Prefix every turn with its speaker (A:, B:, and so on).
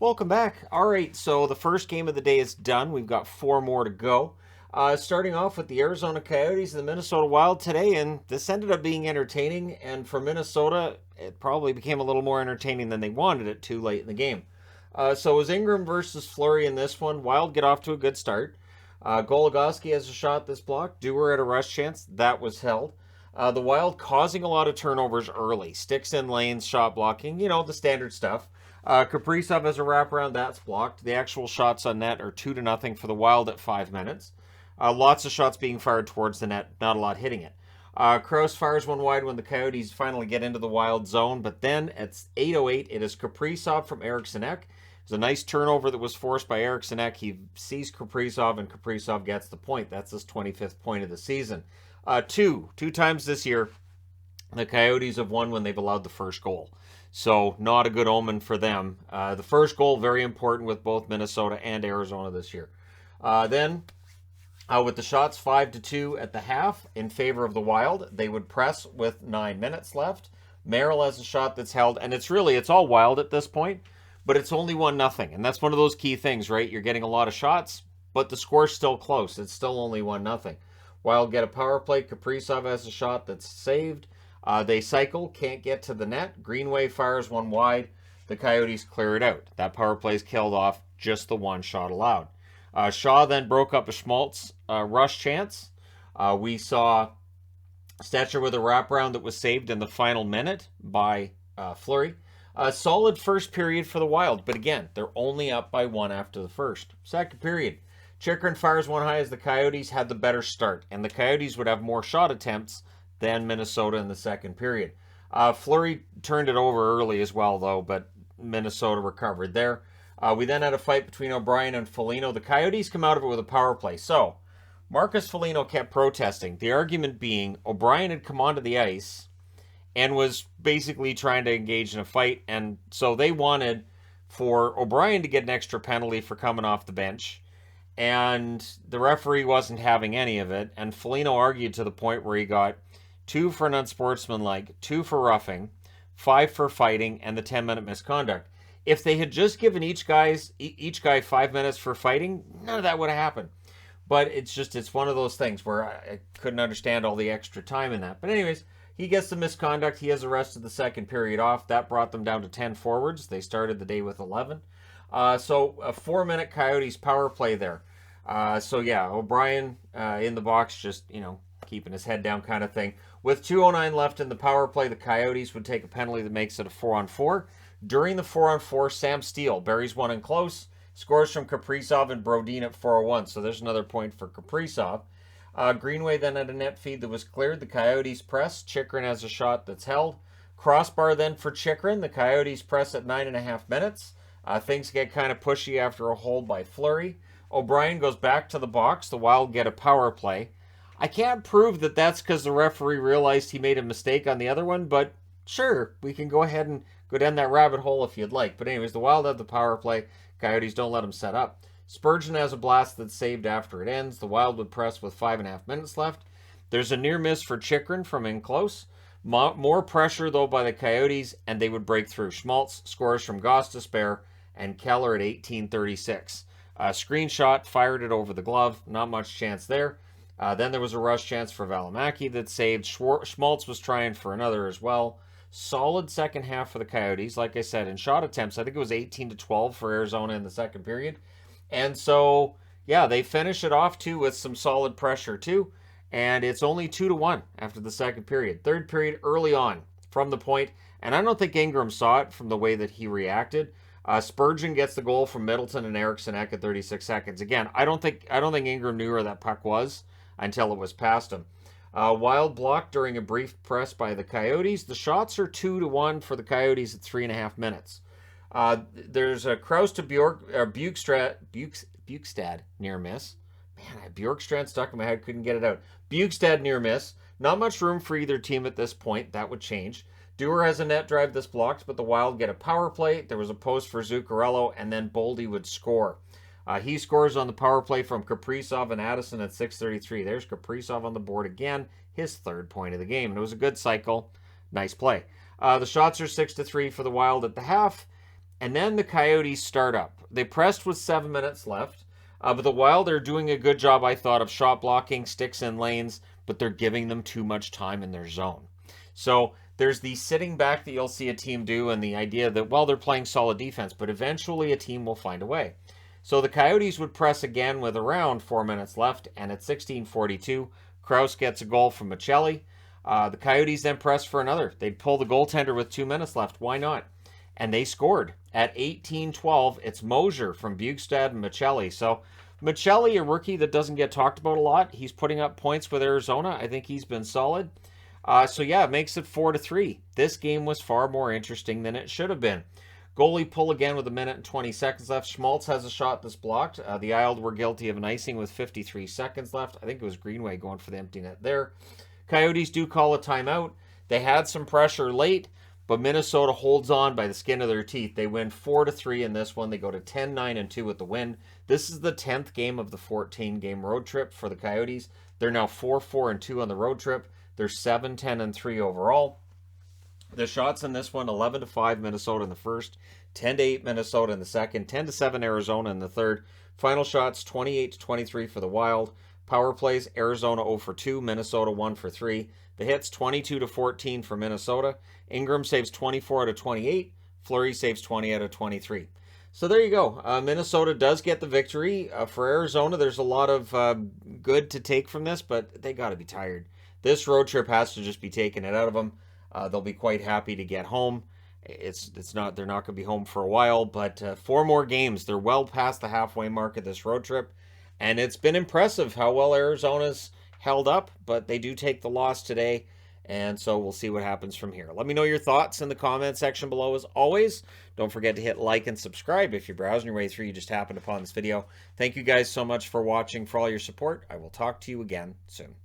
A: Welcome back. All right, so the first game of the day is done. We've got four more to go. Starting off with the Arizona Coyotes and the Minnesota Wild today, and this ended up being entertaining. And for Minnesota, it probably became a little more entertaining than they wanted it to late in the game. So it was Ingram versus Fleury in this one. Wild get off to a good start. Goligoski has a shot that's blocked. Dewar had a rush chance. That was held. The Wild causing a lot of turnovers early. Sticks in lanes, shot blocking, the standard stuff. Kaprizov has a wraparound, that's blocked. The actual shots on net are 2-0 for the Wild at 5 minutes. Lots of shots being fired towards the net, not a lot hitting it. Krause fires one wide when the Coyotes finally get into the Wild zone, but then at 8:08, it is Kaprizov from Eriksson Ek. It was a nice turnover that was forced by Eriksson Ek. He sees Kaprizov, and Kaprizov gets the point. That's his 25th point of the season. Two times this year, the Coyotes have won when they've allowed the first goal. So not a good omen for them. The first goal, very important with both Minnesota and Arizona this year. Then, with the shots 5-2 at the half in favor of the Wild, they would press with 9 minutes left. Merrill has a shot that's held, and it's all Wild at this point, but it's only 1-0. And that's one of those key things, right? You're getting a lot of shots, but the score's still close. It's still only 1-0. Wild get a power play. Kaprizov has a shot that's saved. They cycle, can't get to the net. Greenway fires one wide. The Coyotes clear it out. That power play is killed off, just the one shot allowed. Shaw then broke up a Schmaltz rush chance. We saw Stetcher with a wraparound that was saved in the final minute by Fleury. A solid first period for the Wild, but again, they're only up by one after the first. Second period, Chychrun fires one high as the Coyotes had the better start, and the Coyotes would have more shot attempts than Minnesota in the second period. Fleury turned it over early as well, though, but Minnesota recovered there. We then had a fight between O'Brien and Foligno. The Coyotes come out of it with a power play. So, Marcus Foligno kept protesting, the argument being O'Brien had come onto the ice and was basically trying to engage in a fight, and so they wanted for O'Brien to get an extra penalty for coming off the bench, and the referee wasn't having any of it, and Foligno argued to the point where he got 2 for an unsportsmanlike, 2 for roughing, 5 for fighting, and the 10-minute misconduct. If they had just given each guy 5 minutes for fighting, none of that would have happened. But it's one of those things where I couldn't understand all the extra time in that. But anyways, he gets the misconduct. He has the rest of the second period off. That brought them down to 10 forwards. They started the day with 11. So a 4-minute Coyotes power play there. O'Brien in the box, just, keeping his head down kind of thing. With 2:09 left in the power play, the Coyotes would take a penalty that makes it a 4-on-4. During the 4-on-4, Sam Steele buries one in close, scores from Kaprizov and Brodin at 4:01. So there's another point for Kaprizov. Greenway then had a net feed that was cleared. The Coyotes press. Chychrun has a shot that's held. Crossbar then for Chychrun. The Coyotes press at 9.5 minutes. Things get kind of pushy after a hold by Fleury. O'Brien goes back to the box. The Wild get a power play. I can't prove that that's because the referee realized he made a mistake on the other one, but sure, we can go ahead and go down that rabbit hole if you'd like. But anyways, the Wild have the power play. Coyotes don't let them set up. Spurgeon has a blast that's saved after it ends. The Wild would press with 5.5 minutes left. There's a near miss for Chychrun from in close. More pressure, though, by the Coyotes, and they would break through. Schmaltz scores from Goss to spare, and Keller at 18:36. Screenshot, fired it over the glove. Not much chance there. Then there was a rush chance for Valimaki that saved. Schmaltz was trying for another as well. Solid second half for the Coyotes. Like I said, in shot attempts, I think it was 18-12 for Arizona in the second period. And so, they finish it off, too, with some solid pressure, too. And it's only 2-1 after the second period. Third period, early on, from the point. And I don't think Ingram saw it from the way that he reacted. Spurgeon gets the goal from Middleton and Eriksson Ek at 36 seconds. Again, I don't think Ingram knew where that puck was until it was past him. Wild blocked during a brief press by the Coyotes. The shots are 2-1 for the Coyotes at 3.5 minutes. There's a Krause to Bjugstad near miss. Man, I had Bjorkstrand stuck in my head, couldn't get it out. Bjugstad near miss. Not much room for either team at this point. That would change. Dewar has a net drive that's blocked, but the Wild get a power play. There was a post for Zuccarello, and then Boldy would score. He scores on the power play from Kaprizov and Addison at 6:33. There's Kaprizov on the board again, his third point of the game. And it was a good cycle. Nice play. The shots are 6-3 for the Wild at the half. And then the Coyotes start up. They pressed with 7 minutes left, but the Wild are doing a good job, I thought, of shot blocking, sticks in lanes, but they're giving them too much time in their zone. So there's the sitting back that you'll see a team do, and the idea that, well, they're playing solid defense, but eventually a team will find a way. So the Coyotes would press again with around 4 minutes left, and at 16:42, Krause gets a goal from Michelli. The Coyotes then press for another. They'd pull the goaltender with 2 minutes left. Why not? And they scored. At 18:12, it's Mosier from Bugstad and Michelli. So Michelli, a rookie that doesn't get talked about a lot, he's putting up points with Arizona. I think he's been solid. So yeah, it makes it 4-3. This game was far more interesting than it should have been. Goalie pull again with 1 minute and 20 seconds left. Schmaltz has a shot that's blocked. The Wild were guilty of an icing with 53 seconds left. I think it was Greenway going for the empty net there. Coyotes do call a timeout. They had some pressure late, but Minnesota holds on by the skin of their teeth. They win 4-3 in this one. They go to 10-9-2 with the win. This is the 10th game of the 14-game road trip for the Coyotes. They're now 4-4-2 on the road trip. They're 7-10-3 overall. The shots in this one: 11-5 Minnesota in the first, 10-8 Minnesota in the second, 10-7 Arizona in the third. Final shots: 28-23 for the Wild. Power plays: Arizona 0 for 2, Minnesota 1 for 3. The hits: 22-14 for Minnesota. Ingram saves 24 out of 28. Fleury saves 20 out of 23. So there you go. Minnesota does get the victory. For Arizona, there's a lot of good to take from this, but they got to be tired. This road trip has to just be taking it out of them. They'll be quite happy to get home. It's not, they're not going to be home for a while, but 4 more games. They're well past the halfway mark of this road trip, and it's been impressive how well Arizona's held up, but they do take the loss today, and so we'll see what happens from here. Let me know your thoughts in the comment section below as always. Don't forget to hit like and subscribe if you're browsing your way through, you just happened upon this video. Thank you guys so much for watching, for all your support. I will talk to you again soon.